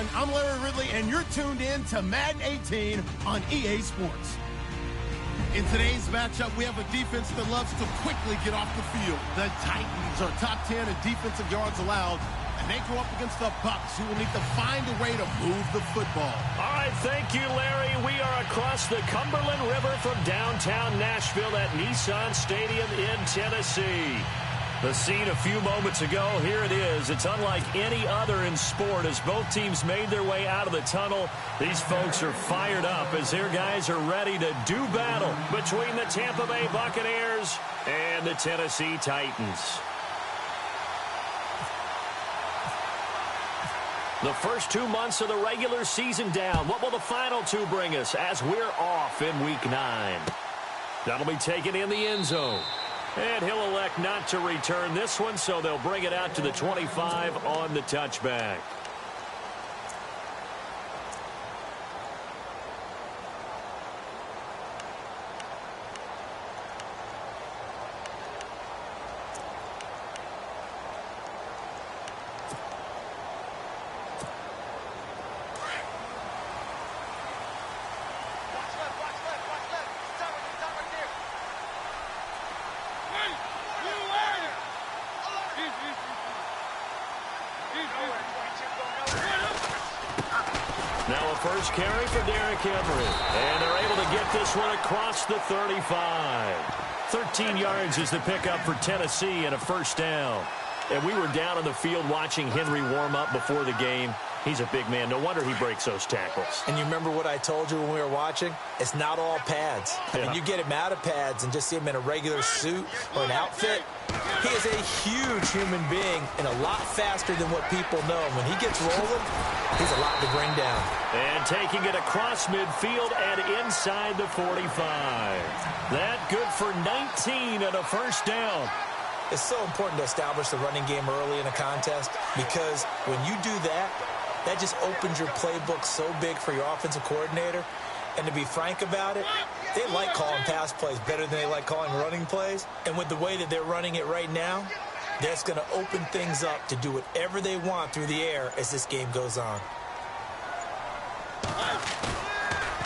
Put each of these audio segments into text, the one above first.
everyone. I'm Larry Ridley, and you're tuned in to Madden 18 on EA Sports. In today's matchup, we have a defense that loves to quickly get off the field. The Titans are top 10 in defensive yards allowed, and they go up against the Bucs, who will need to find a way to move the football. All right, thank you, Larry. We are across the Cumberland River from downtown Nashville at Nissan Stadium in Tennessee. The scene a few moments ago, here it is. It's unlike any other in sport as both teams made their way out of the tunnel. These folks are fired up as their guys are ready to do battle between the Tampa Bay Buccaneers and the Tennessee Titans. The first 2 months of the regular season down. What will the final two bring us as we're off in Week 9? That'll be taken in the end zone. And he'll elect not to return this one, so they'll bring it out to the 25 on the touchback. Now a first carry for Derrick Henry. And they're able to get this one across the 35. 13 yards is the pickup for Tennessee and a first down. And we were down on the field watching Henry warm up before the game. He's a big man. No wonder he breaks those tackles. And you remember what I told you when we were watching? It's not all pads. I mean, you get him out of pads and just see him in a regular suit or an outfit. He is a huge human being and a lot faster than what people know. When he gets rolling, he's a lot to bring down. And taking it across midfield and inside the 45. That good for 19 and a first down. It's so important to establish the running game early in a contest because when you do that, that just opens your playbook so big for your offensive coordinator. And to be frank about it, they like calling pass plays better than they like calling running plays. And with the way that they're running it right now, that's going to open things up to do whatever they want through the air as this game goes on.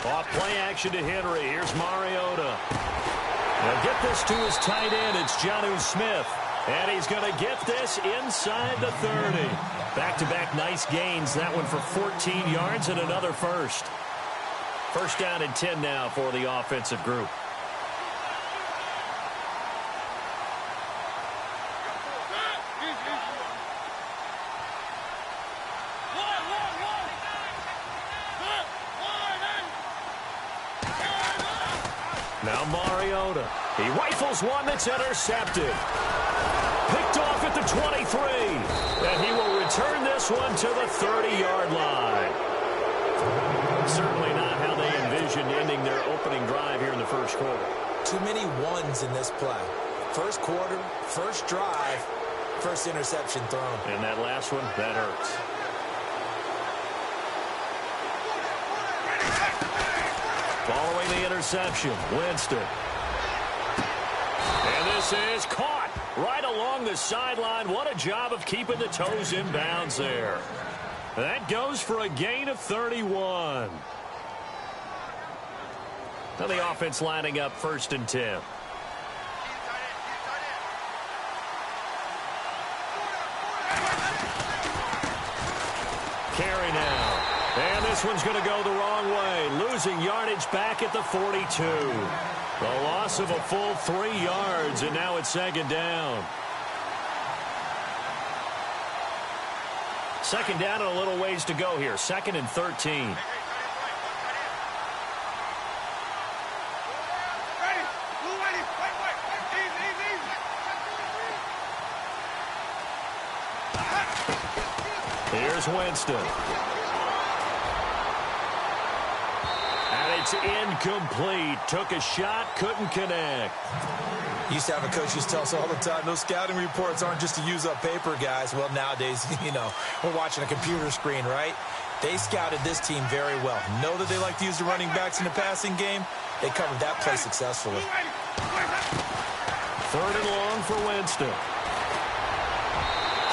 Off play action to Henry. Here's Mariota. Now get this to his tight end. It's Jonnu Smith. And he's going to get this inside the 30. Back-to-back nice gains. That one for 14 yards and another first. First down and 10 now for the offensive group. Now Mariota. He rifles one that's intercepted. Picked off at the 23. And he will return this one to the 30-yard line. Certainly not how they envisioned ending their opening drive here in the first quarter. Too many ones in this play. First quarter, first drive, first interception thrown. And that last one, that hurts. Following the interception, Winston. And this is caught right along the sideline. What a job of keeping the toes in bounds there. That goes for a gain of 31. Now the offense lining up 1st and 10. Carry now. And this one's going to go the wrong way. Losing yardage back at the 42. The loss of a full 3 yards, and now it's 2nd down. 2nd down and a little ways to go here. 2nd and 13. Here's Winston. And it's incomplete. Took a shot, couldn't connect. Used to have a coach who used to tell us all the time, those scouting reports aren't just to use up paper, guys. Well, nowadays, you know, we're watching a computer screen, right? They scouted this team very well. Know that they like to use the running backs in the passing game. They covered that play successfully. 3rd and long for Winston.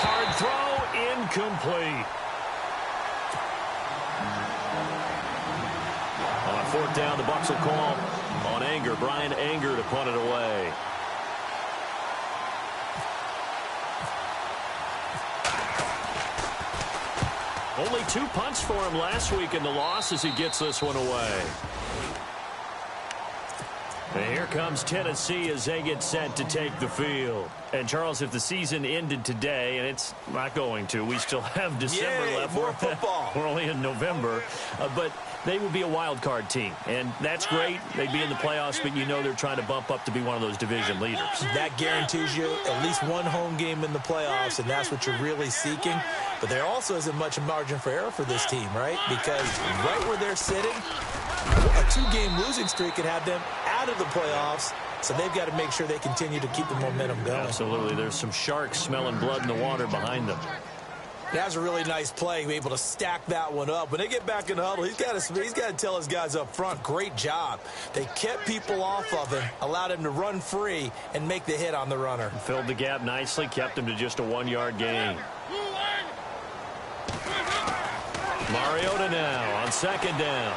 Hard throw, incomplete. fourth down, the Bucs will call on Anger. Brian Anger to punt it away. Only 2 punts for him last week in the loss as he gets this one away. And here comes Tennessee as they get set to take the field. And, Charles, if the season ended today, and it's not going to, we still have December left. More football. We're only in November. But they would be a wild card team. And that's great. They'd be in the playoffs, but you know they're trying to bump up to be one of those division leaders. That guarantees you at least one home game in the playoffs, and that's what you're really seeking. But there also isn't much margin for error for this team, right? Because right where they're sitting, a 2-game losing streak could have them out of the playoffs, so they've got to make sure they continue to keep the momentum going. Absolutely. There's some sharks smelling blood in the water behind them. That was a really nice play, able to stack that one up. When they get back in the huddle, he's got to tell his guys up front, great job. They kept people off of him, allowed him to run free and make the hit on the runner. Filled the gap nicely, kept him to just a 1-yard gain. Mariota now on second down.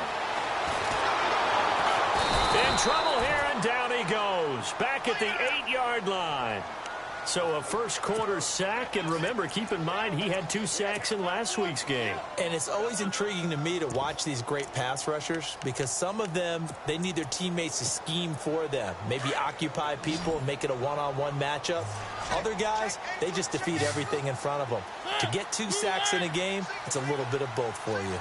In trouble here, and down he goes. Back at the 8-yard line. So a first quarter sack, and remember, keep in mind, he had 2 sacks in last week's game. And it's always intriguing to me to watch these great pass rushers because some of them, they need their teammates to scheme for them. Maybe occupy people and make it a one-on-one matchup. Other guys, they just defeat everything in front of them. To get 2 sacks in a game, it's a little bit of both for you.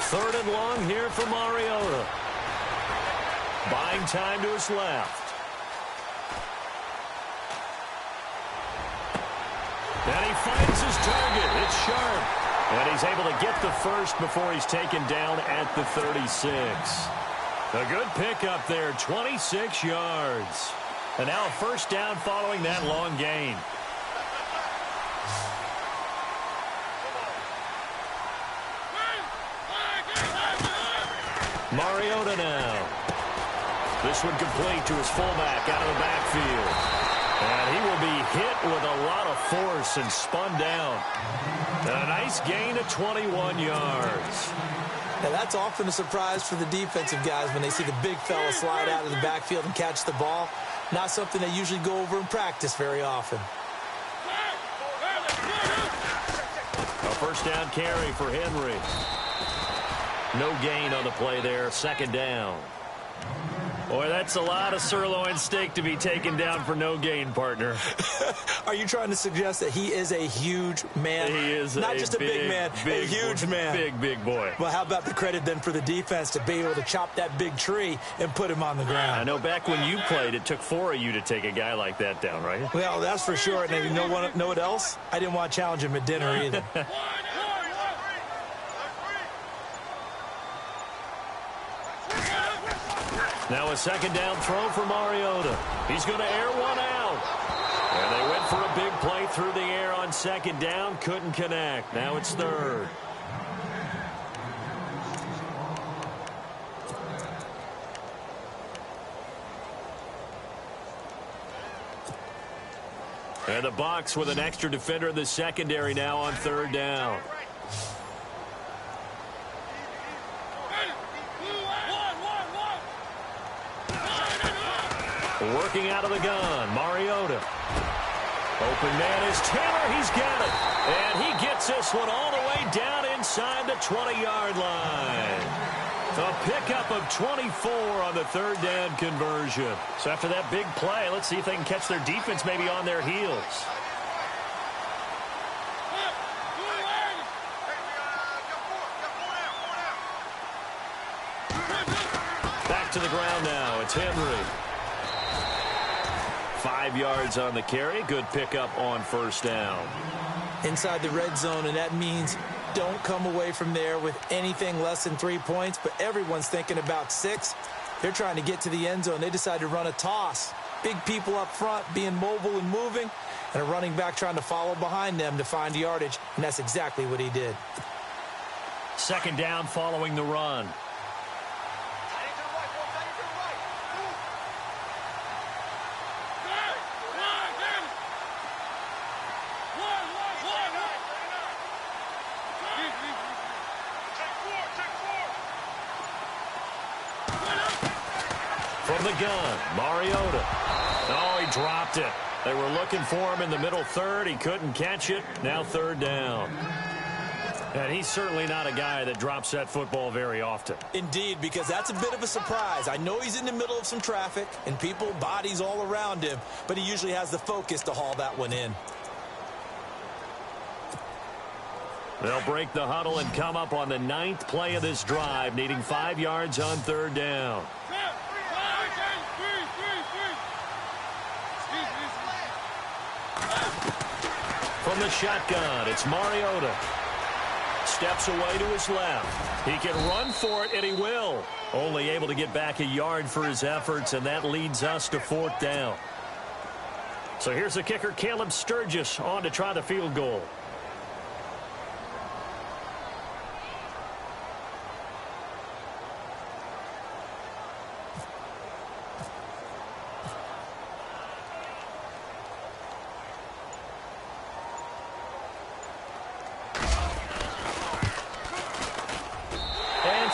Third and long here for Mariota. Buying time to his left. And he finds his target. It's sharp. And he's able to get the first before he's taken down at the 36. A good pickup there, 26 yards. And now a first down following that long gain. Mariota now. This one complete to his fullback out of the backfield. And he will be hit with a lot of force and spun down. A nice gain of 21 yards. Now that's often a surprise for the defensive guys when they see the big fella slide out of the backfield and catch the ball. Not something they usually go over in practice very often. A first down carry for Henry. No gain on the play there. Second down. Boy, that's a lot of sirloin steak to be taken down for no gain, partner. Are you trying to suggest that he is a huge man? He is not just a big man, a huge man. Big boy. Well, how about the credit then for the defense to be able to chop that big tree and put him on the ground? I know back when you played, it took 4 of you to take a guy like that down, right? Well, that's for sure. And you know what else? I didn't want to challenge him at dinner either. Now a second down throw for Mariota. He's going to air one out. And they went for a big play through the air on second down. Couldn't connect. Now it's third. And the Bucs with an extra defender in the secondary now on third down. Working out of the gun, Mariota. Open man is Taylor. He's got it. And he gets this one all the way down inside the 20-yard line. A pickup of 24 on the third down conversion. So after that big play, let's see if they can catch their defense maybe on their heels. Back to the ground now. It's Henry. 5 yards on the carry. Good pickup on first down. Inside the red zone, and that means don't come away from there with anything less than 3 points, but everyone's thinking about 6. They're trying to get to the end zone. They decide to run a toss. Big people up front being mobile and moving, and a running back trying to follow behind them to find yardage, and that's exactly what he did. Second down following the run. From the gun, Mariota. Oh, he dropped it. They were looking for him in the middle third. He couldn't catch it. Now third down. And he's certainly not a guy that drops that football very often. Indeed, because that's a bit of a surprise. I know he's in the middle of some traffic and people, bodies all around him, but he usually has the focus to haul that one in. They'll break the huddle and come up on the 9th play of this drive, needing 5 yards on third down. From the shotgun, it's Mariota. Steps away to his left. He can run for it, and he will. Only able to get back a yard for his efforts, and that leads us to 4th down. So here's the kicker, Caleb Sturgis, on to try the field goal.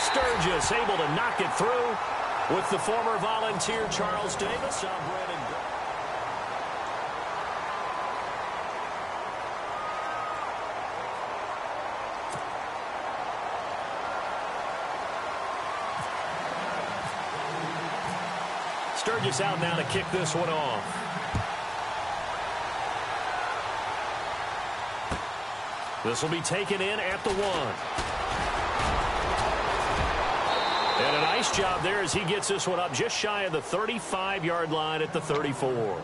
Sturgis able to knock it through with the former Volunteer Charles Davis on Brandon. Sturgis out now to kick this one off. This will be taken in at the 1. And a nice job there as he gets this one up just shy of the 35-yard line at the 34.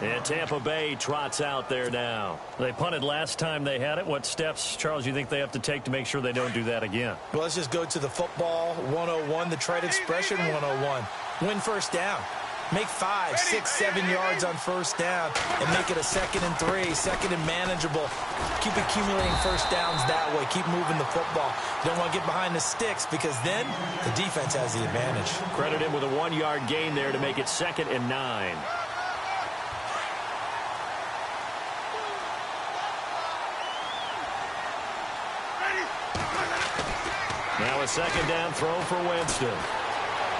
And Tampa Bay trots out there now. They punted last time they had it. What steps, Charles, you think they have to take to make sure they don't do that again? Well, let's just go to the football 101, the trade expression 101. Win first down. Make 5, 6, 7 yards on first down and make it a 2nd and 3, 2nd and manageable. Keep accumulating first downs that way. Keep moving the football. You don't want to get behind the sticks because then the defense has the advantage. Credit him with a 1-yard gain there to make it 2nd and 9. Now a 2nd down throw for Winston.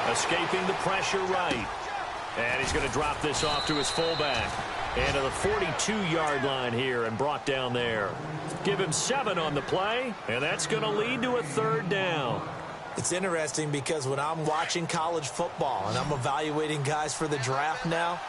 Escaping the pressure right. And he's going to drop this off to his fullback. And to the 42-yard line here and brought down there. Give him 7 on the play, and that's going to lead to a 3rd down. It's interesting because when I'm watching college football and I'm evaluating guys for the draft now,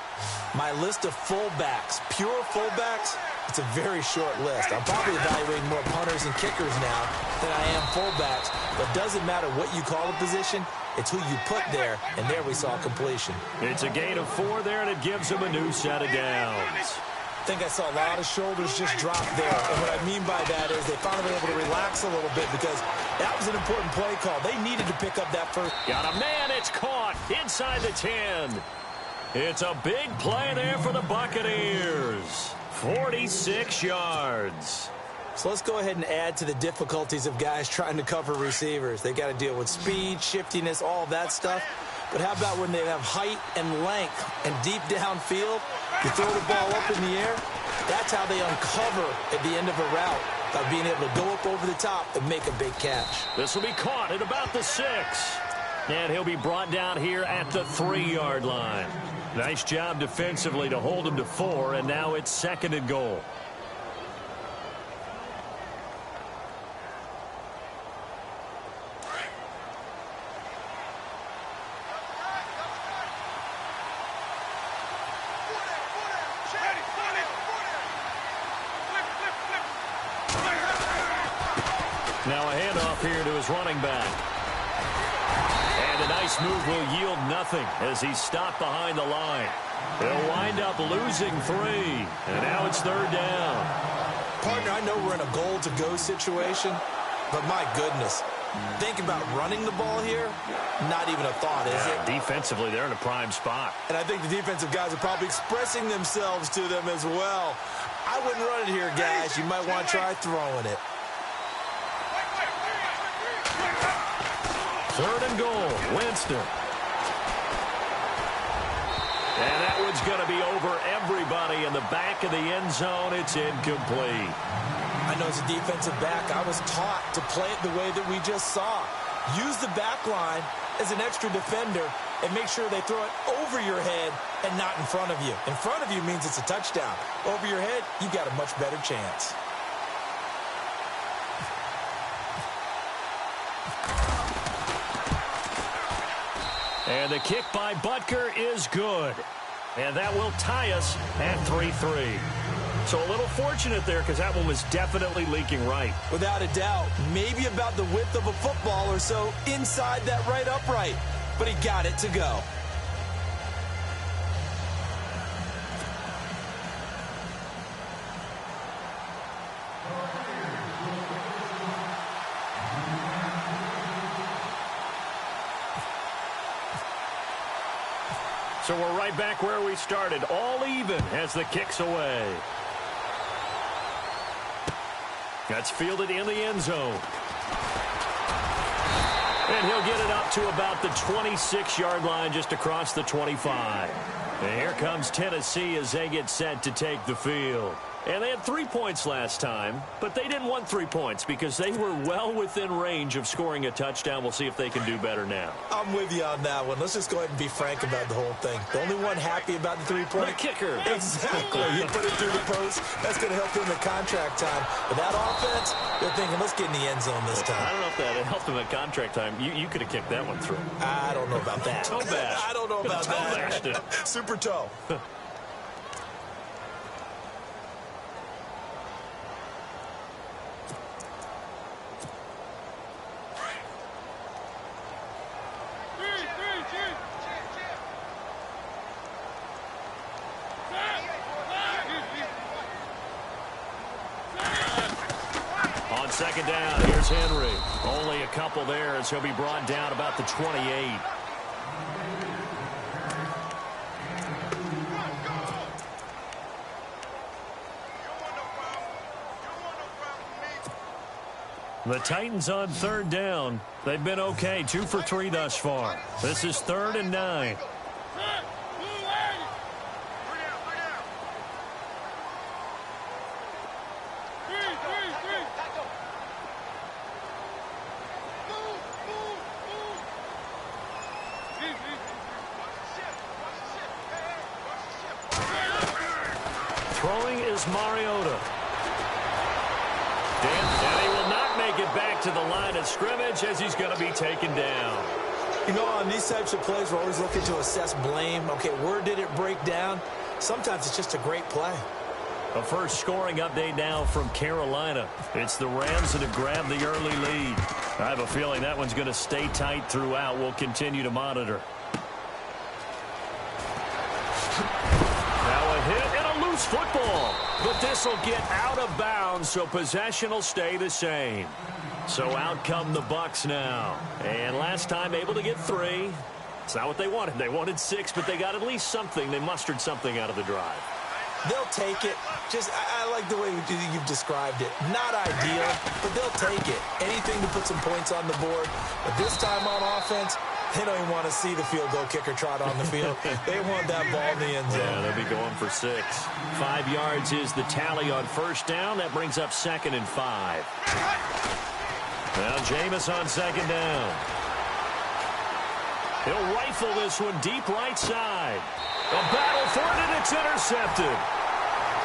my list of fullbacks, pure fullbacks, it's a very short list. I'm probably evaluating more punters and kickers now than I am fullbacks. But doesn't matter what you call a position, it's who you put there, and there we saw completion. It's a gain of 4 there, and it gives them a new set of downs. I think I saw a lot of shoulders just drop there. And what I mean by that is they finally were able to relax a little bit because that was an important play call. They needed to pick up that first. Got a man, it's caught inside the 10. It's a big play there for the Buccaneers. 46 yards. So let's go ahead and add to the difficulties of guys trying to cover receivers. They got to deal with speed, shiftiness, all that stuff. But how about when they have height and length and deep downfield? You throw the ball up in the air. That's how they uncover at the end of a route, by being able to go up over the top and make a big catch. This will be caught at about the 6. And he'll be brought down here at the 3-yard line. Nice job defensively to hold him to 4, and now it's 2nd and goal. Now a handoff here to his running back. And a nice move will yield nothing as he's stopped behind the line. He'll wind up losing 3. And now it's 3rd down. Partner, I know we're in a goal-to-go situation, but my goodness. Think about running the ball here. Not even a thought, is it? Defensively, they're in a prime spot. And I think the defensive guys are probably expressing themselves to them as well. I wouldn't run it here, guys. You might want to try throwing it. 3rd and goal, Winston. And that one's going to be over everybody in the back of the end zone. It's incomplete. I know as a defensive back, I was taught to play it the way that we just saw. Use the back line as an extra defender and make sure they throw it over your head and not in front of you. In front of you means it's a touchdown. Over your head, you've got a much better chance. And the kick by Butker is good. And that will tie us at 3-3. So a little fortunate there because that one was definitely leaking right. Without a doubt, maybe about the width of a football or so inside that right upright. But he got it to go. So we're right back where we started, all even as the kick's away. That's fielded in the end zone. And he'll get it up to about the 26-yard line, just across the 25. And here comes Tennessee as they get set to take the field. And they had 3 points last time, but they didn't want 3 points because they were well within range of scoring a touchdown. We'll see if they can do better now. I'm with you on that one. Let's just go ahead and be frank about the whole thing. The only one happy about the 3-point. The kicker. Exactly. You put it through the post. That's going to help him in contract time. But that offense, they're thinking, let's get in the end zone this time. I don't know if that helped him at contract time. You could have kicked that one through. I don't know about that. Toe bash. I don't know about toe that. Bashed it. Super toe. Second down, here's Henry. Only a couple there as he'll be brought down about the 28. The Titans on third down. They've been okay, 2 for 3 thus far. This is 3rd and 9. Throwing is Mariota. And he will not make it back to the line of scrimmage as he's going to be taken down. You know, on these types of plays, we're always looking to assess blame. Okay, where did it break down? Sometimes it's just a great play. A first scoring update now from Carolina. It's the Rams that have grabbed the early lead. I have a feeling that one's going to stay tight throughout. We'll continue to monitor. Now a hit and a loose football. But this will get out of bounds, so possession will stay the same. So out come the Bucs now. And last time able to get 3. It's not what they wanted. They wanted 6, but they got at least something. They mustered something out of the drive. They'll take it. I like the way you've described it. Not ideal, but they'll take it. Anything to put some points on the board. But this time on offense, they don't even want to see the field goal kicker trot on the field. They want that ball in the end zone. Yeah, they'll be going for 6. 5 yards is the tally on first down. That brings up 2nd and 5. Now Jameis on 2nd down. He'll rifle this one deep right side. A battle for it, and it's intercepted.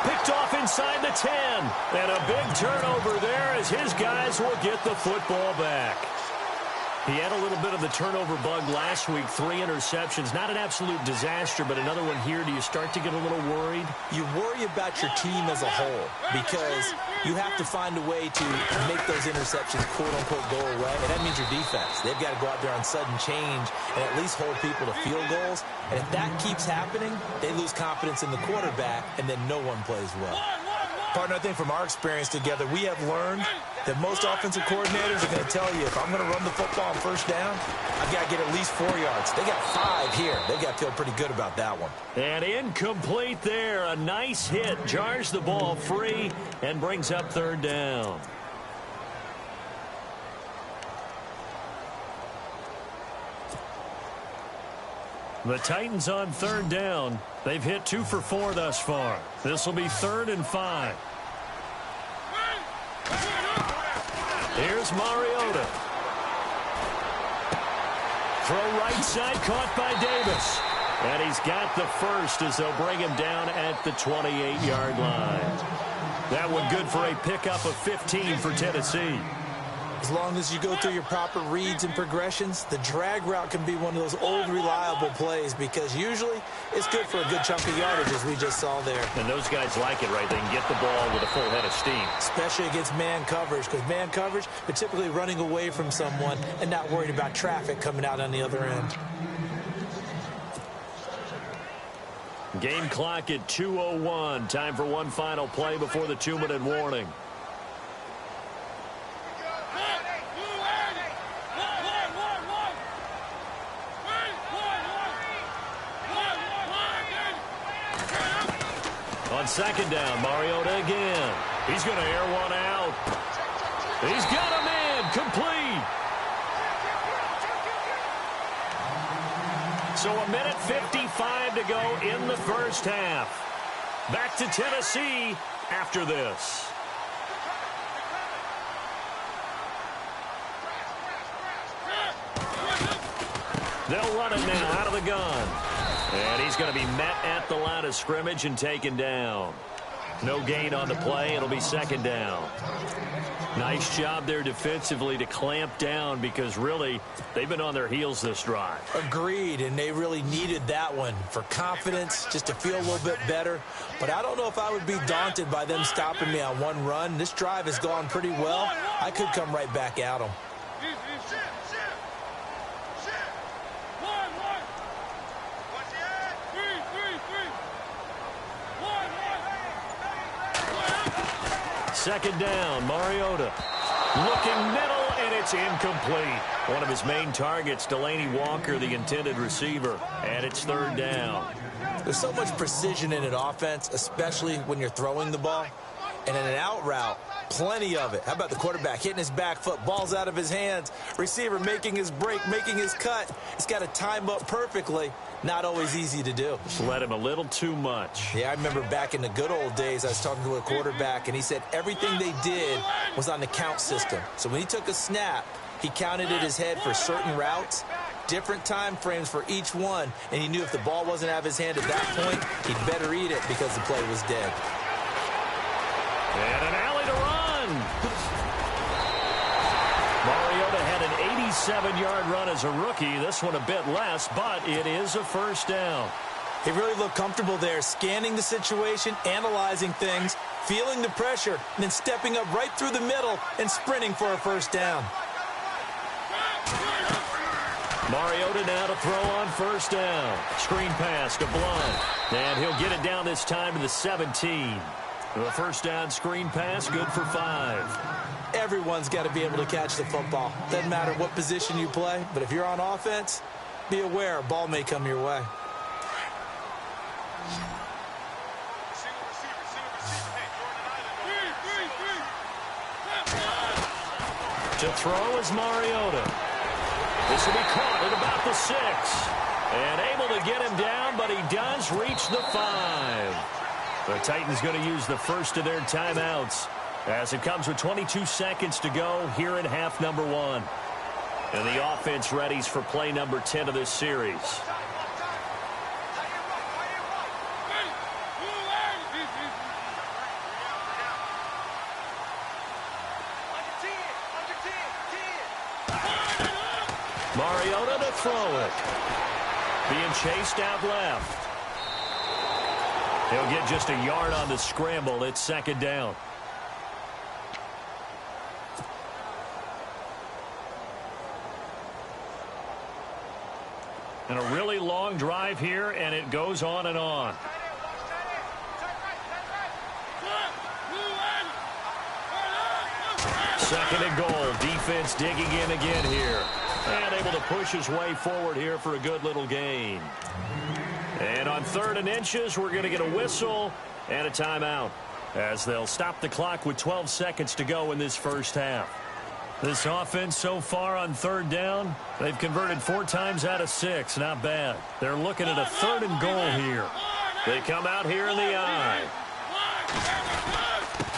Picked off inside the 10. And a big turnover there as his guys will get the football back. He had a little bit of the turnover bug last week, 3 interceptions. Not an absolute disaster, but another one here. Do you start to get a little worried? You worry about your team as a whole because you have to find a way to make those interceptions, quote-unquote, go away. And that means your defense. They've got to go out there on sudden change and at least hold people to field goals. And if that keeps happening, they lose confidence in the quarterback, and then no one plays well. Partner, I think from our experience together, we have learned that most offensive coordinators are going to tell you, if I'm going to run the football on first down, I've got to get at least 4 yards. They got 5 here. They've got to feel pretty good about that one. And incomplete there. A nice hit. Jars the ball free and brings up 3rd down. The Titans on 3rd down. They've hit 2 for 4 thus far. This will be 3rd and 5. Here's Mariota. Throw right side, caught by Davis. And he's got the first as they'll bring him down at the 28-yard line. That one good for a pickup of 15 for Tennessee. As long as you go through your proper reads and progressions, the drag route can be one of those old reliable plays because usually it's good for a good chunk of yardage, as we just saw there. And those guys like it, right? They can get the ball with a full head of steam. Especially against man coverage, because man coverage, they're typically running away from someone and not worried about traffic coming out on the other end. Game clock at 2:01. Time for one final play before the 2-minute warning. On second down, Mariota again. He's going to air one out. He's got a man complete. So 1:55 to go in the first half. Back to Tennessee after this. They'll run it now out of the gun. And he's going to be met at the line of scrimmage and taken down. No gain on the play. It'll be second down. Nice job there defensively to clamp down because really they've been on their heels this drive. Agreed, and they really needed that one for confidence, just to feel a little bit better. But I don't know if I would be daunted by them stopping me on one run. This drive has gone pretty well. I could come right back at them. Second down, Mariota. Looking middle, and it's incomplete. One of his main targets, Delaney Walker, the intended receiver. And it's third down. There's so much precision in an offense, especially when you're throwing the ball. And in an out route, plenty of it. How about the quarterback hitting his back foot, ball's out of his hands, receiver making his break, making his cut. He's got to time up perfectly. Not always easy to do. Just let him a little too much. Yeah, I remember back in the good old days, I was talking to a quarterback, and he said everything they did was on the count system. So when he took a snap, he counted in his head for certain routes, different time frames for each one, and he knew if the ball wasn't out of his hand at that point, he'd better eat it because the play was dead. And an alley to run. Mariota had an 87-yard run as a rookie. This one a bit less, but it is a first down. He really looked comfortable there, scanning the situation, analyzing things, feeling the pressure, and then stepping up right through the middle and sprinting for a first down. Mariota now to throw on first down. Screen pass to Blunt. And he'll get it down this time to the 17. The first down screen pass, good for 5. Everyone's got to be able to catch the football. Doesn't matter what position you play, but if you're on offense, be aware a ball may come your way. To throw is Mariota. This will be caught at about the 6. And able to get him down, but he does reach the 5. The Titans going to use the first of their timeouts as it comes with 22 seconds to go here in half number 1. And the offense readies for play number 10 of this series. Mariota to throw it. Being chased out left. He'll get just a yard on the scramble. It's second down. And a really long drive here, and it goes on and on. Second and goal. Defense digging in again here. And able to push his way forward here for a good little gain. And on 3rd and inches, we're going to get a whistle and a timeout as they'll stop the clock with 12 seconds to go in this first half. This offense so far on 3rd down, they've converted 4 times out of 6. Not bad. They're looking at a 3rd and goal here. They come out here in the eye.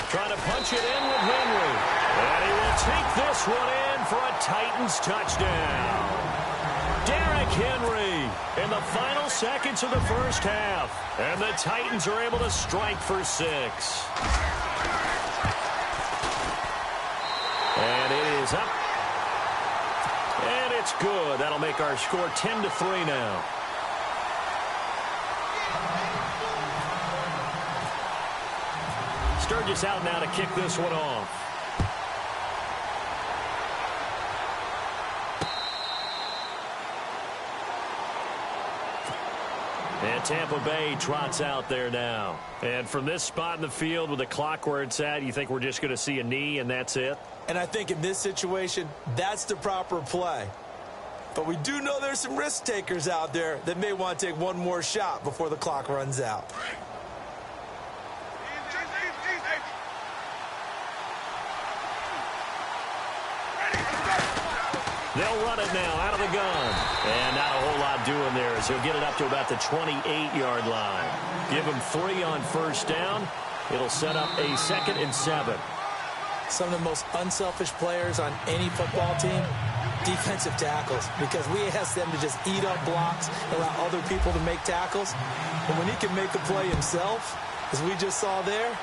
Trying to punch it in with Henry. And he will take this one in for a Titans touchdown. Derrick Henry in the final seconds of the first half. And the Titans are able to strike for 6. And it is up. And it's good. That'll make our score 10-3 now. Sturgis out now to kick this one off. And Tampa Bay trots out there now. And from this spot in the field with the clock where it's at, you think we're just going to see a knee and that's it? And I think in this situation, that's the proper play. But we do know there's some risk takers out there that may want to take one more shot before the clock runs out. They'll run it now out of the gun. And not a whole lot doing there as he'll get it up to about the 28-yard line. Give him 3 on first down. It'll set up a 2nd and 7. Some of the most unselfish players on any football team, defensive tackles, because we ask them to just eat up blocks, allow other people to make tackles. And when he can make the play himself, as we just saw there,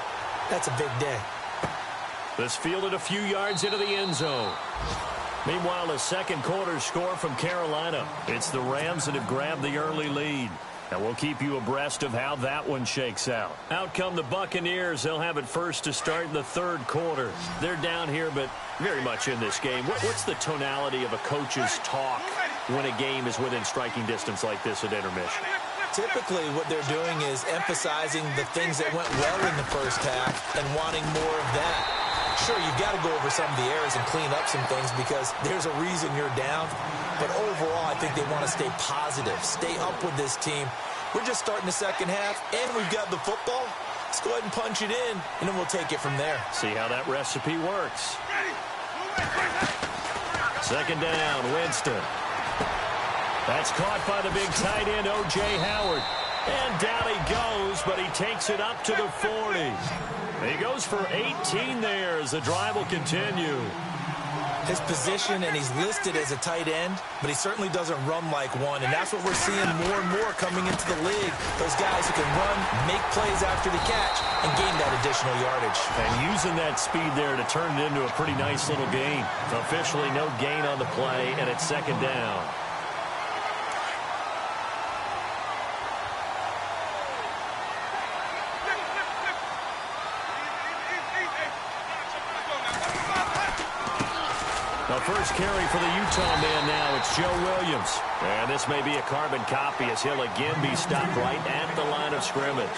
that's a big day. This fielded a few yards into the end zone. Meanwhile, a second quarter score from Carolina. It's the Rams that have grabbed the early lead. And we'll keep you abreast of how that one shakes out. Out come the Buccaneers. They'll have it first to start in the third quarter. They're down here, but very much in this game. What's the tonality of a coach's talk when a game is within striking distance like this at intermission? Typically, what they're doing is emphasizing the things that went well in the first half and wanting more of that. Sure, you've got to go over some of the errors and clean up some things because there's a reason you're down. But overall, I think they want to stay positive, stay up with this team. We're just starting the second half, and we've got the football. Let's go ahead and punch it in, and then we'll take it from there. See how that recipe works. Second down, Winston. That's caught by the big tight end, O.J. Howard. And down he goes, but he takes it up to the 40. He goes for 18 there as the drive will continue. His position, and he's listed as a tight end, but he certainly doesn't run like one, and that's what we're seeing more and more coming into the league. Those guys who can run, make plays after the catch, and gain that additional yardage. And using that speed there to turn it into a pretty nice little gain. Officially no gain on the play, and it's second down. The first carry for the Utah man now, it's Joe Williams. And this may be a carbon copy as he'll again be stopped right at the line of scrimmage.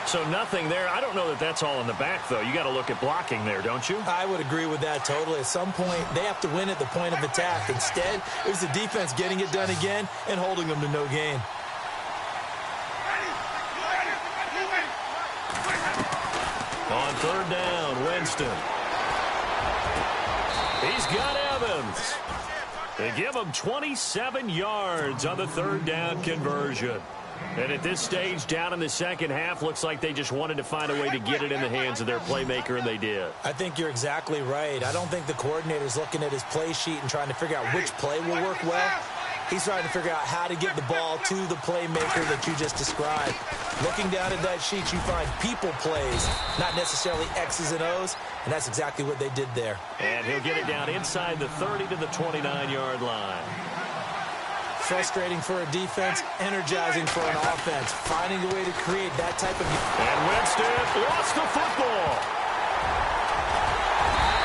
So nothing there. I don't know that that's all in the back, though. You got to look at blocking there, don't you? I would agree with that totally. At some point, they have to win at the point of attack. Instead, it was the defense getting it done again and holding them to no gain. On third down, Winston. He's got Evans. They give him 27 yards on the third down conversion. And at this stage, down in the second half, looks like they just wanted to find a way to get it in the hands of their playmaker, and they did. I think you're exactly right. I don't think the coordinator's looking at his play sheet and trying to figure out which play will work well. He's trying to figure out how to get the ball to the playmaker that you just described. Looking down at that sheet, you find people plays, not necessarily X's and O's, and that's exactly what they did there. And he'll get it down inside the 30 to the 29-yard line. Frustrating for a defense, energizing for an offense, finding a way to create that type of... And Winston lost the football.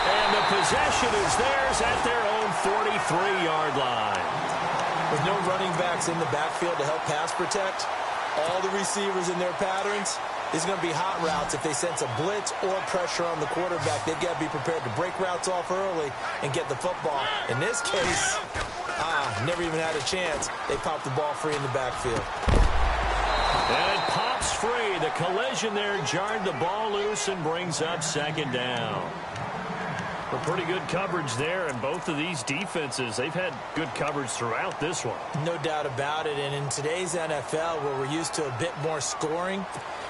And the possession is theirs at their own 43-yard line. With no running backs in the backfield to help pass protect, all the receivers in their patterns, there's going to be hot routes if they sense a blitz or pressure on the quarterback. They've got to be prepared to break routes off early and get the football. In this case, never even had a chance. They popped the ball free in the backfield. And it pops free. The collision there jarred the ball loose and brings up second down. A pretty good coverage there, and both of these defenses, they've had good coverage throughout this one. No doubt about it, and in today's NFL, where we're used to a bit more scoring,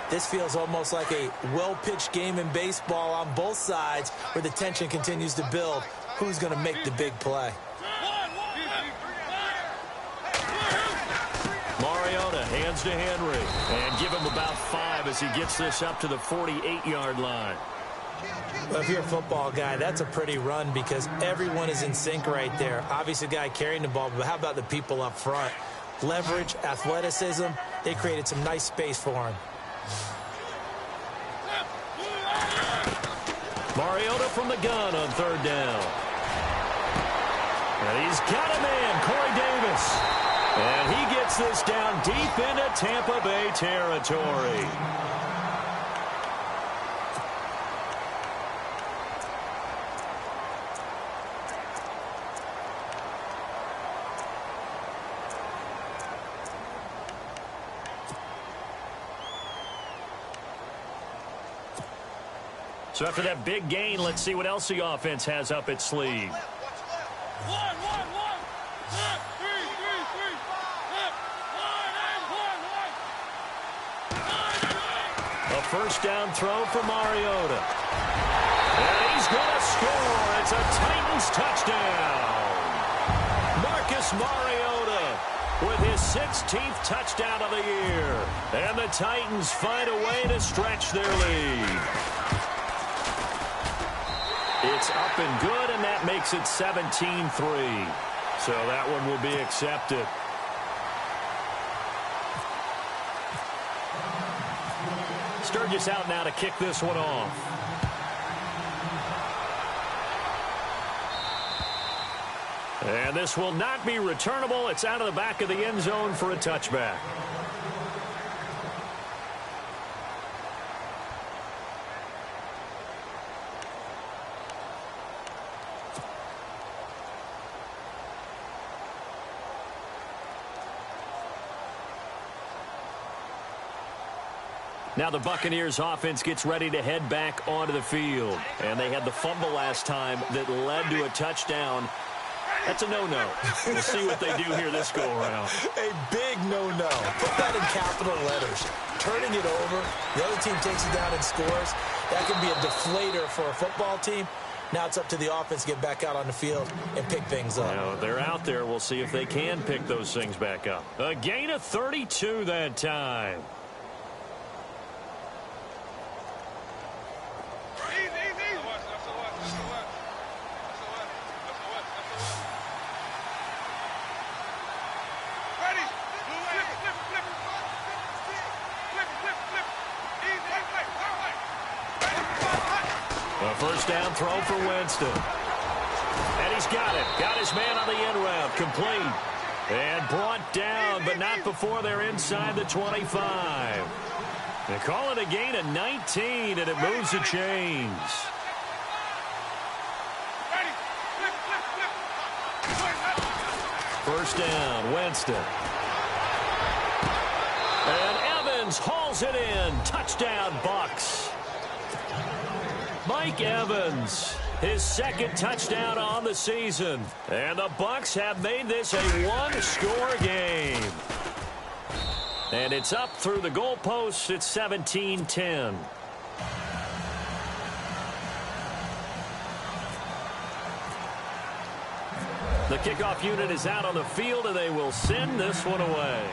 this feels almost like a well-pitched game in baseball on both sides where the tension continues to build. Who's going to make the big play? downs to Henry. And give him about 5 as he gets this up to the 48-yard line. Well, if you're a football guy, that's a pretty run because everyone is in sync right there. Obviously, the guy carrying the ball, but how about the people up front? Leverage, athleticism, they created some nice space for him. Mariota from the gun on 3rd down. And he's got him in, Corey Davis. And he gets this down deep into Tampa Bay territory. So after that big gain, let's see what else the offense has up its sleeve. A 1st down throw for Mariota. And he's going to score. It's a Titans touchdown. Marcus Mariota with his 16th touchdown of the year. And the Titans find a way to stretch their lead. It's up and good, and that makes it 17-3. So that one will be accepted. Sturgis out now to kick this one off. And this will not be returnable. It's out of the back of the end zone for a touchback. Now the Buccaneers offense gets ready to head back onto the field. And they had the fumble last time that led to a touchdown. That's a no-no. We'll see what they do here this go-around. A big no-no. Put that in capital letters. Turning it over, the other team takes it down and scores. That can be a deflator for a football team. Now it's up to the offense to get back out on the field and pick things up. Well, they're out there. We'll see if they can pick those things back up. A gain of 32 that time. First down throw for Winston. And he's got it. Got his man on the end route. Complete. And brought down, but not before they're inside the 25. They call it a gain of 19, and it moves the chains. First down, Winston. And Evans hauls it in. Touchdown, Bucs. Mike Evans, his 2nd touchdown on the season. And the Bucs have made this a one-score game. And it's up through the goalposts. It's 17-10. The kickoff unit is out on the field, and they will send this one away.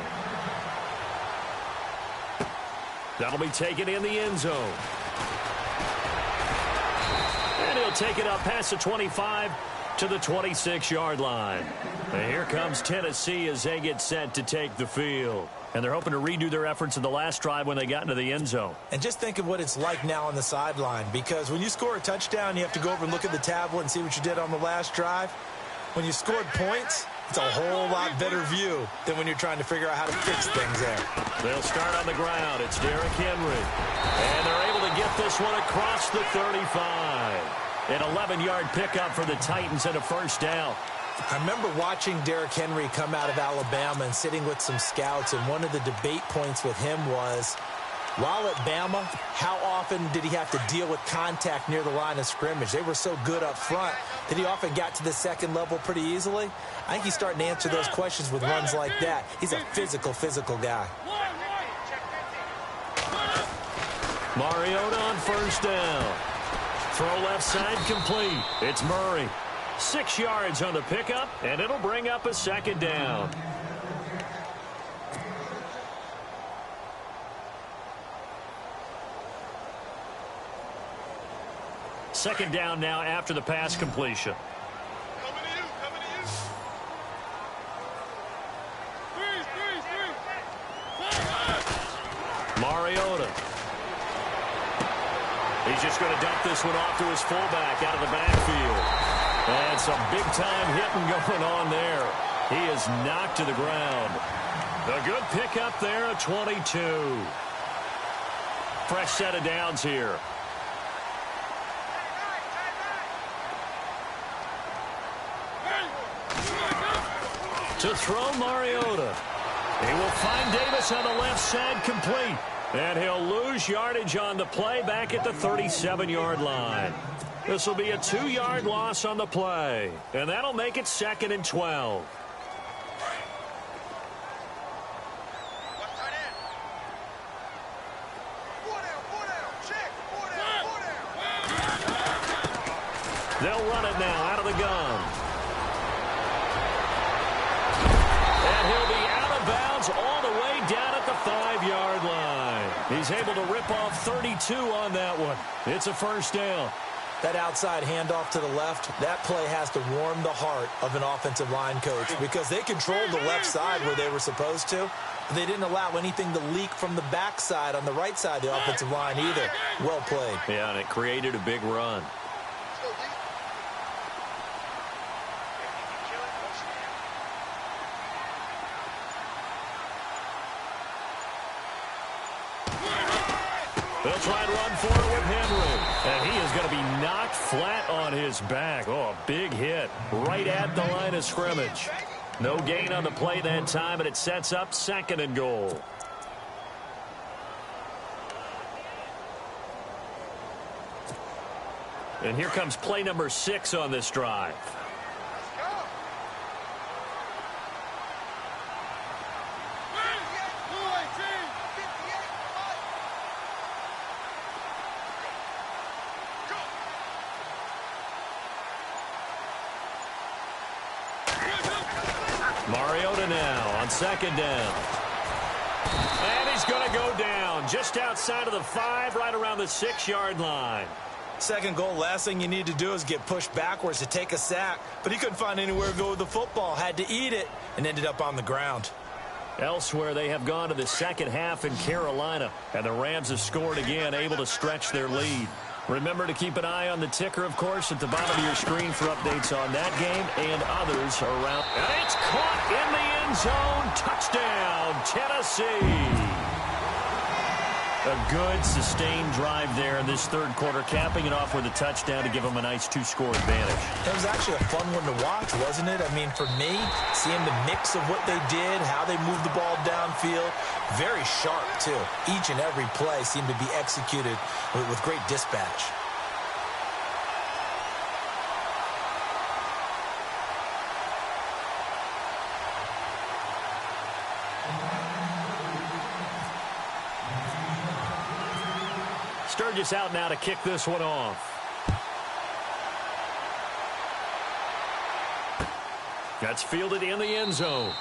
That'll be taken in the end zone. And he'll take it up past the 25 to the 26-yard line. And here comes Tennessee as they get set to take the field. And they're hoping to redo their efforts in the last drive when they got into the end zone. And just think of what it's like now on the sideline, because when you score a touchdown, you have to go over and look at the tablet and see what you did on the last drive. When you scored points, it's a whole lot better view than when you're trying to figure out how to fix things there. They'll start on the ground. It's Derrick Henry. And they're able to get this one across the 35. An 11-yard pickup for the Titans and a first down. I remember watching Derrick Henry come out of Alabama and sitting with some scouts, and one of the debate points with him was, while at Bama, how often did he have to deal with contact near the line of scrimmage? They were so good up front that he often got to the second level pretty easily. I think he's starting to answer those questions with runs like that. He's a physical guy. Mariota on first down. Throw left side complete. It's Murray. 6 yards on the pickup, and it'll bring up a second down. second down now after the pass completion. Mariota. He's just going to dump this one off to his fullback out of the backfield. And some big-time hitting going on there. He is knocked to the ground. A good pickup there at 22. Fresh set of downs here. To throw Mariota. He will find Davis on the left side, complete. And he'll lose yardage on the play back at the 37-yard line. This will be a 2-yard loss on the play. And that'll make it 2nd and 12. They'll run it now out of the gun. And he'll be out of bounds all the way down at the 5-yard line. He's able to rip off 32 on that one. It's a first down. That outside handoff to the left, that play has to warm the heart of an offensive line coach because they controlled the left side where they were supposed to. But they didn't allow anything to leak from the backside on the right side of the offensive line either. Well played. Yeah, and it created a big run. They'll try and run for it with Henry. And he is going to be knocked flat on his back. Oh, a big hit right at the line of scrimmage. No gain on the play that time, and it sets up 2nd and goal. And here comes play number 6 on this drive. Mariota now on 2nd down. And he's going to go down just outside of the 5, right around the 6-yard line. 2nd goal, last thing you need to do is get pushed backwards to take a sack. But he couldn't find anywhere to go with the football. Had to eat it and ended up on the ground. Elsewhere, they have gone to the second half in Carolina. And the Rams have scored again, able to stretch their lead. Remember to keep an eye on the ticker, of course, at the bottom of your screen for updates on that game and others around. And it's caught in the end zone. Touchdown, Tennessee. A good, sustained drive there in this 3rd quarter, capping it off with a touchdown to give them a nice 2-score advantage. It was actually a fun one to watch, wasn't it? I mean, for me, seeing the mix of what they did, how they moved the ball downfield, very sharp, too. Each and every play seemed to be executed with great dispatch. Sturgis out now to kick this one off. That's fielded in the end zone.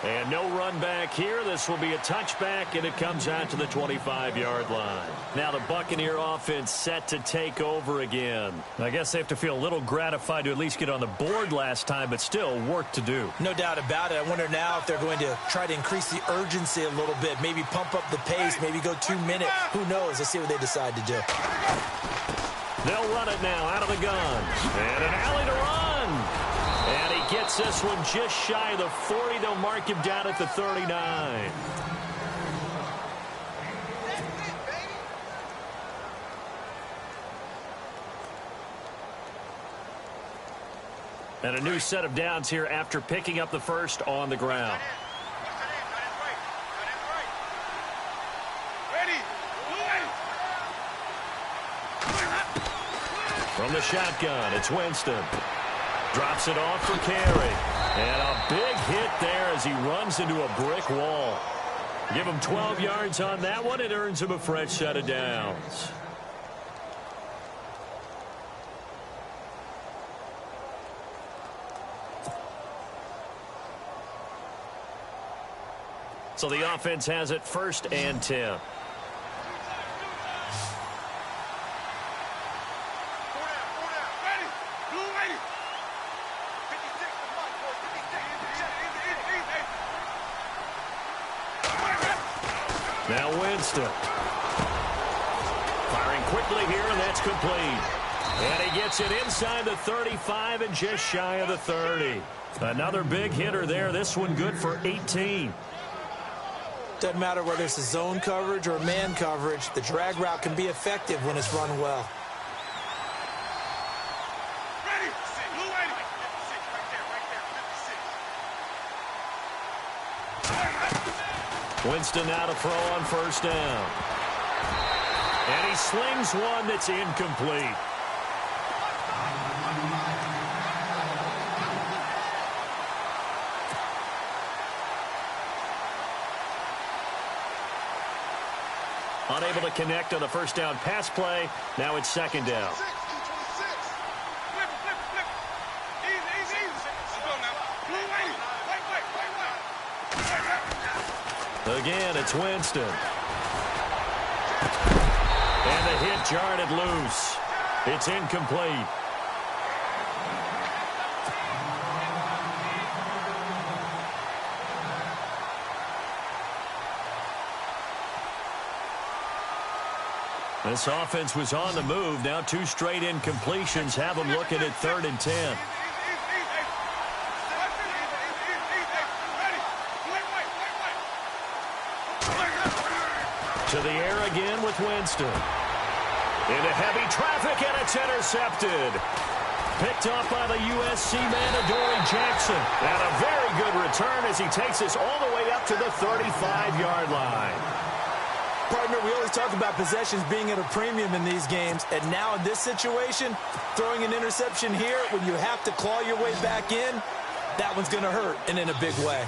And no run back here. This will be a touchback, and it comes out to the 25-yard line. Now the Buccaneer offense set to take over again. I guess they have to feel a little gratified to at least get on the board last time, but still work to do. No doubt about it. I wonder now if they're going to try to increase the urgency a little bit, maybe pump up the pace, maybe go 2-minute. Who knows? Let's see what they decide to do. They'll run it now out of the gun. And an alley to run. And he gets this one just shy of the 40. They'll mark him down at the 39. And a new set of downs here after picking up the first on the ground. From the shotgun, it's Winston. Drops it off for carry. And a big hit there as he runs into a brick wall. Give him 12 yards on that one. It earns him a fresh set of downs. So the offense has it 1st and 10. Now Winston. Firing quickly here, and that's complete. And he gets it inside the 35 and just shy of the 30. Another big hitter there. This one good for 18. Doesn't matter whether it's a zone coverage or man coverage. The drag route can be effective when it's run well. Winston now to throw on first down. And he slings one that's incomplete. Unable to connect on the first down pass play. Now it's second down. Again, it's Winston. And the hit jarred it loose. It's incomplete. This offense was on the move. Now 2 straight incompletions have them looking at 3rd and 10. To the air again with Winston. Into heavy traffic, and it's intercepted. Picked off by the USC man, Adoree Jackson. And a very good return as he takes us all the way up to the 35-yard line. Partner, we always talk about possessions being at a premium in these games, and now in this situation, throwing an interception here when you have to claw your way back in, that one's going to hurt, and in a big way.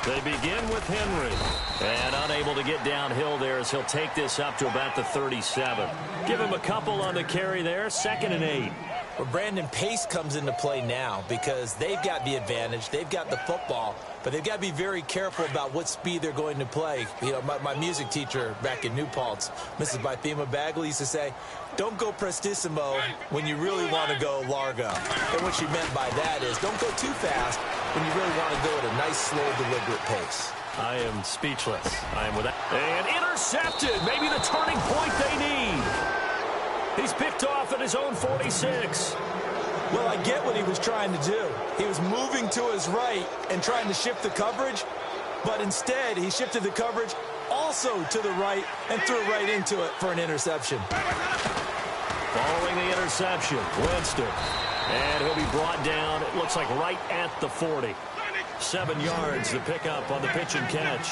They begin with Henry. And unable to get downhill there as he'll take this up to about the 37. Give him a couple on the carry there. 2nd and 8. Well, Brandon, pace comes into play now because they've got the advantage. They've got the football, but they've got to be very careful about what speed they're going to play. You know, my music teacher back in New Paltz, Mrs. Bythema Bagley, used to say, don't go prestissimo when you really want to go largo. And what she meant by that is don't go too fast when you really want to go at a nice, slow, deliberate pace. I am speechless. I am without. And intercepted. Maybe the turning point they need. He's picked off at his own 46. Well, I get what he was trying to do. He was moving to his right and trying to shift the coverage, but instead he shifted the coverage also to the right and threw right into it for an interception. Following the interception, Winston. And he'll be brought down, it looks like right at the 40. 7 yards to pick up on the pitch and catch.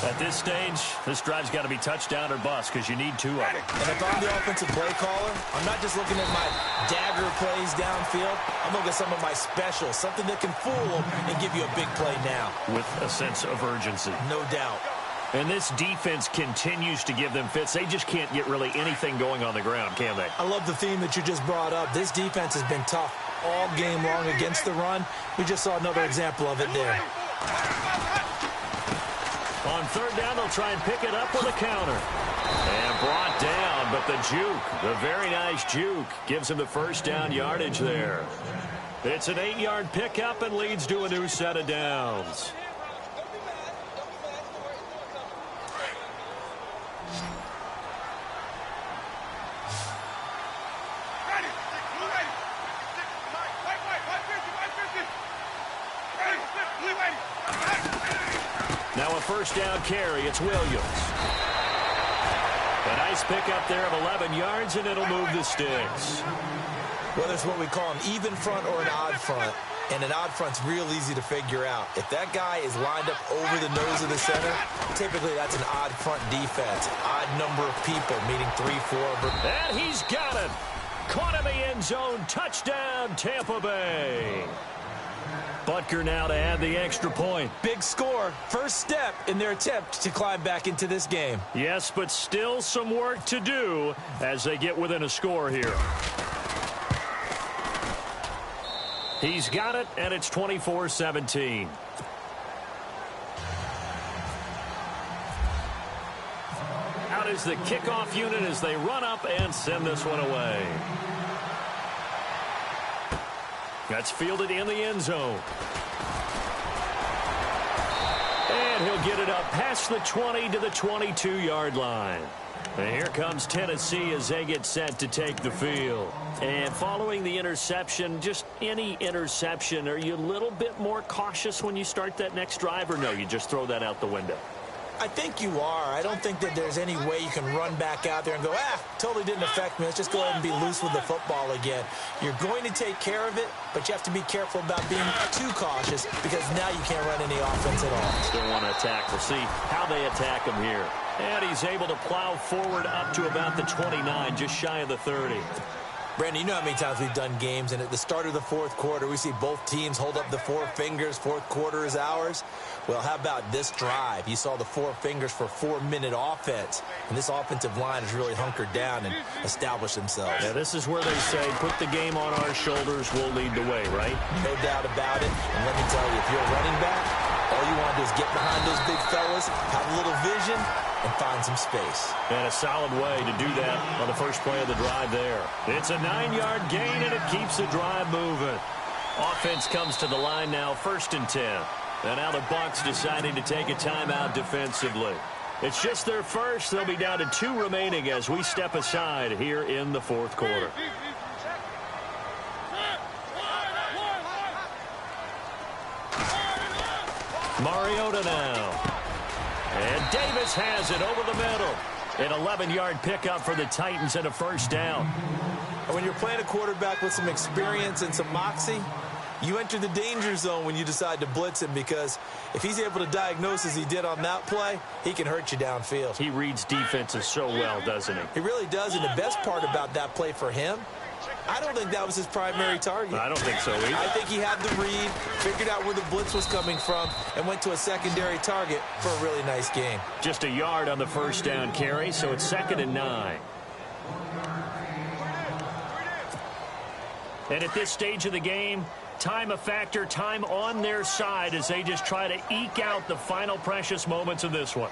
At this stage, this drive's got to be touchdown or bust because you need 2 of them. And if I'm the offensive play caller, I'm not just looking at my dagger plays downfield. I'm looking at some of my specials, something that can fool them and give you a big play now. With a sense of urgency. No doubt. And this defense continues to give them fits. They just can't get really anything going on the ground, can they? I love the theme that you just brought up. This defense has been tough all game long against the run. We just saw another example of it there. On 3rd down, they'll try and pick it up with a counter. And brought down, but the juke, the very nice juke, gives him the first down yardage there. It's an 8-yard pickup and leads to a new set of downs. Now a first down carry. It's Williams. A nice pickup there of 11 yards, and it'll move the sticks. Whether it's what we call an even front or an odd front, and an odd front's real easy to figure out. If that guy is lined up over the nose of the center, typically that's an odd front defense. Odd number of people, meaning 3, 4. And he's got it. Caught in the end zone. Touchdown, Tampa Bay. Butker now to add the extra point. Big score. First step in their attempt to climb back into this game. Yes, but still some work to do as they get within a score here. He's got it, and it's 24-17. Out is the kickoff unit as they run up and send this one away. That's fielded in the end zone. And he'll get it up past the 20 to the 22-yard line. And here comes Tennessee as they get set to take the field. And following the interception, just any interception, are you a little bit more cautious when you start that next drive, or no, you just throw that out the window? I think you are. I don't think that there's any way you can run back out there and go, totally didn't affect me. Let's just go ahead and be loose with the football again. You're going to take care of it, but you have to be careful about being too cautious because now you can't run any offense at all. Still want to attack. We'll see how they attack him here. And he's able to plow forward up to about the 29, just shy of the 30. Brandon, you know how many times we've done games, and at the start of the fourth quarter, we see both teams hold up the four fingers, fourth quarter is ours. Well, how about this drive? You saw the four fingers for 4-minute offense, and this offensive line has really hunkered down and established themselves. Yeah, this is where they say, put the game on our shoulders, we'll lead the way, right? No doubt about it, and let me tell you, if you're a running back, all you want to do is get behind those big fellas, have a little vision, and find some space. And a solid way to do that on the first play of the drive there. It's a 9-yard gain, and it keeps the drive moving. Offense comes to the line now, 1st and 10. And now the Bucs deciding to take a timeout defensively. It's just their first. They'll be down to 2 remaining as we step aside here in the fourth quarter. Mariota now. And Davis has it over the middle. An 11-yard pickup for the Titans and a first down. When you're playing a quarterback with some experience and some moxie, you enter the danger zone when you decide to blitz him, because if he's able to diagnose as he did on that play, he can hurt you downfield. He reads defenses so well, doesn't he? He really does, and the best part about that play for him, I don't think that was his primary target. I don't think so either. I think he had the read, figured out where the blitz was coming from, and went to a secondary target for a really nice gain. Just a yard on the first down carry, so it's 2nd and 9. And at this stage of the game, time a factor, time on their side as they just try to eke out the final precious moments of this one.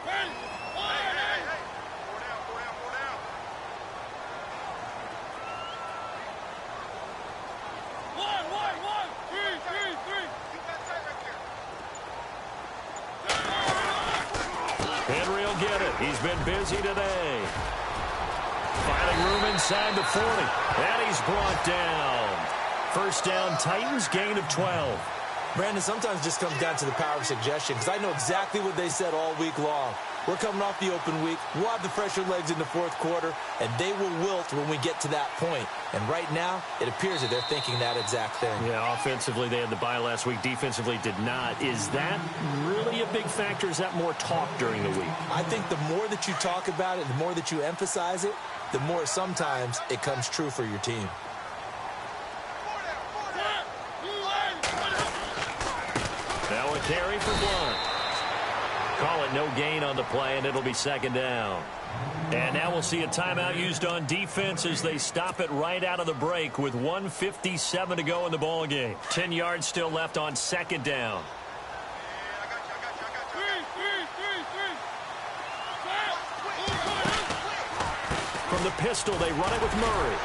Henry will get it. He's been busy today. Finding room inside the 40. And he's brought down. First down, Titans, gain of 12. Brandon, sometimes it just comes down to the power of suggestion, because I know exactly what they said all week long. We're coming off the open week. We'll have the fresher legs in the fourth quarter, and they will wilt when we get to that point. And right now, it appears that they're thinking that exact thing. Yeah, offensively, they had the bye last week. Defensively, did not. Is that really a big factor? Is that more talk during the week? I think the more that you talk about it, the more that you emphasize it, the more sometimes it comes true for your team. Now a carry for Blunt. Call it no gain on the play, and it'll be 2nd down. And now we'll see a timeout used on defense as they stop it right out of the break with 1:57 to go in the ball game. 10 yards still left on 2nd down. From the pistol, they run it with Murray.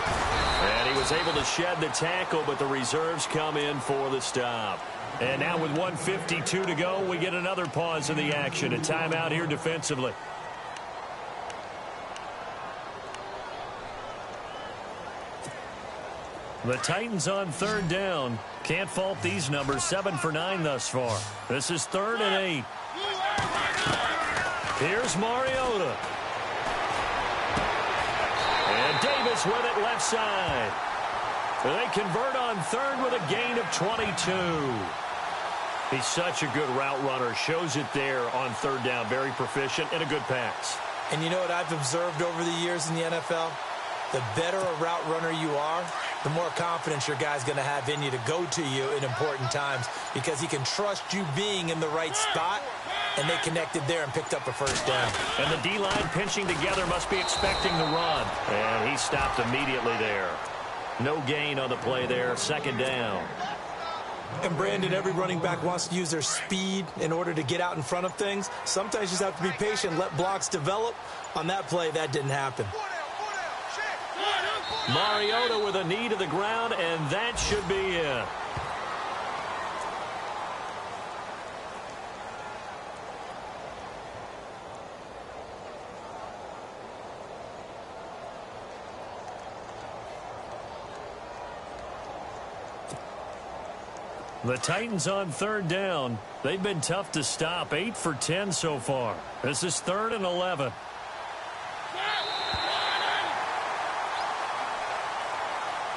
And he was able to shed the tackle, but the reserves come in for the stop. And now with 1:52 to go, we get another pause in the action. A timeout here defensively. The Titans on 3rd down. Can't fault these numbers. 7 for 9 thus far. This is 3rd and 8. Here's Mariota. And Davis with it left side. They convert on 3rd with a gain of 22. He's such a good route runner. Shows it there on 3rd down. Very proficient and a good pass. And you know what I've observed over the years in the NFL? The better a route runner you are, the more confidence your guy's going to have in you to go to you in important times, because he can trust you being in the right spot, and they connected there and picked up a first down. And the D-line pinching together must be expecting the run. And he stopped immediately there. No gain on the play there. 2nd down. And Brandon, every running back wants to use their speed in order to get out in front of things. Sometimes you just have to be patient, let blocks develop. On that play, that didn't happen. Mariota with a knee to the ground, and that should be it. The Titans on third down. They've been tough to stop. 8 for 10 so far. This is 3rd and 11.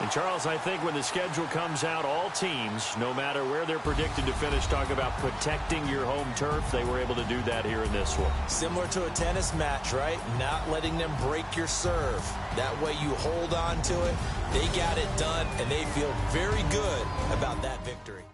And, Charles, I think when the schedule comes out, all teams, no matter where they're predicted to finish, talk about protecting your home turf. They were able to do that here in this one. Similar to a tennis match, right? Not letting them break your serve. That way you hold on to it. They got it done, and they feel very good about that victory.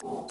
you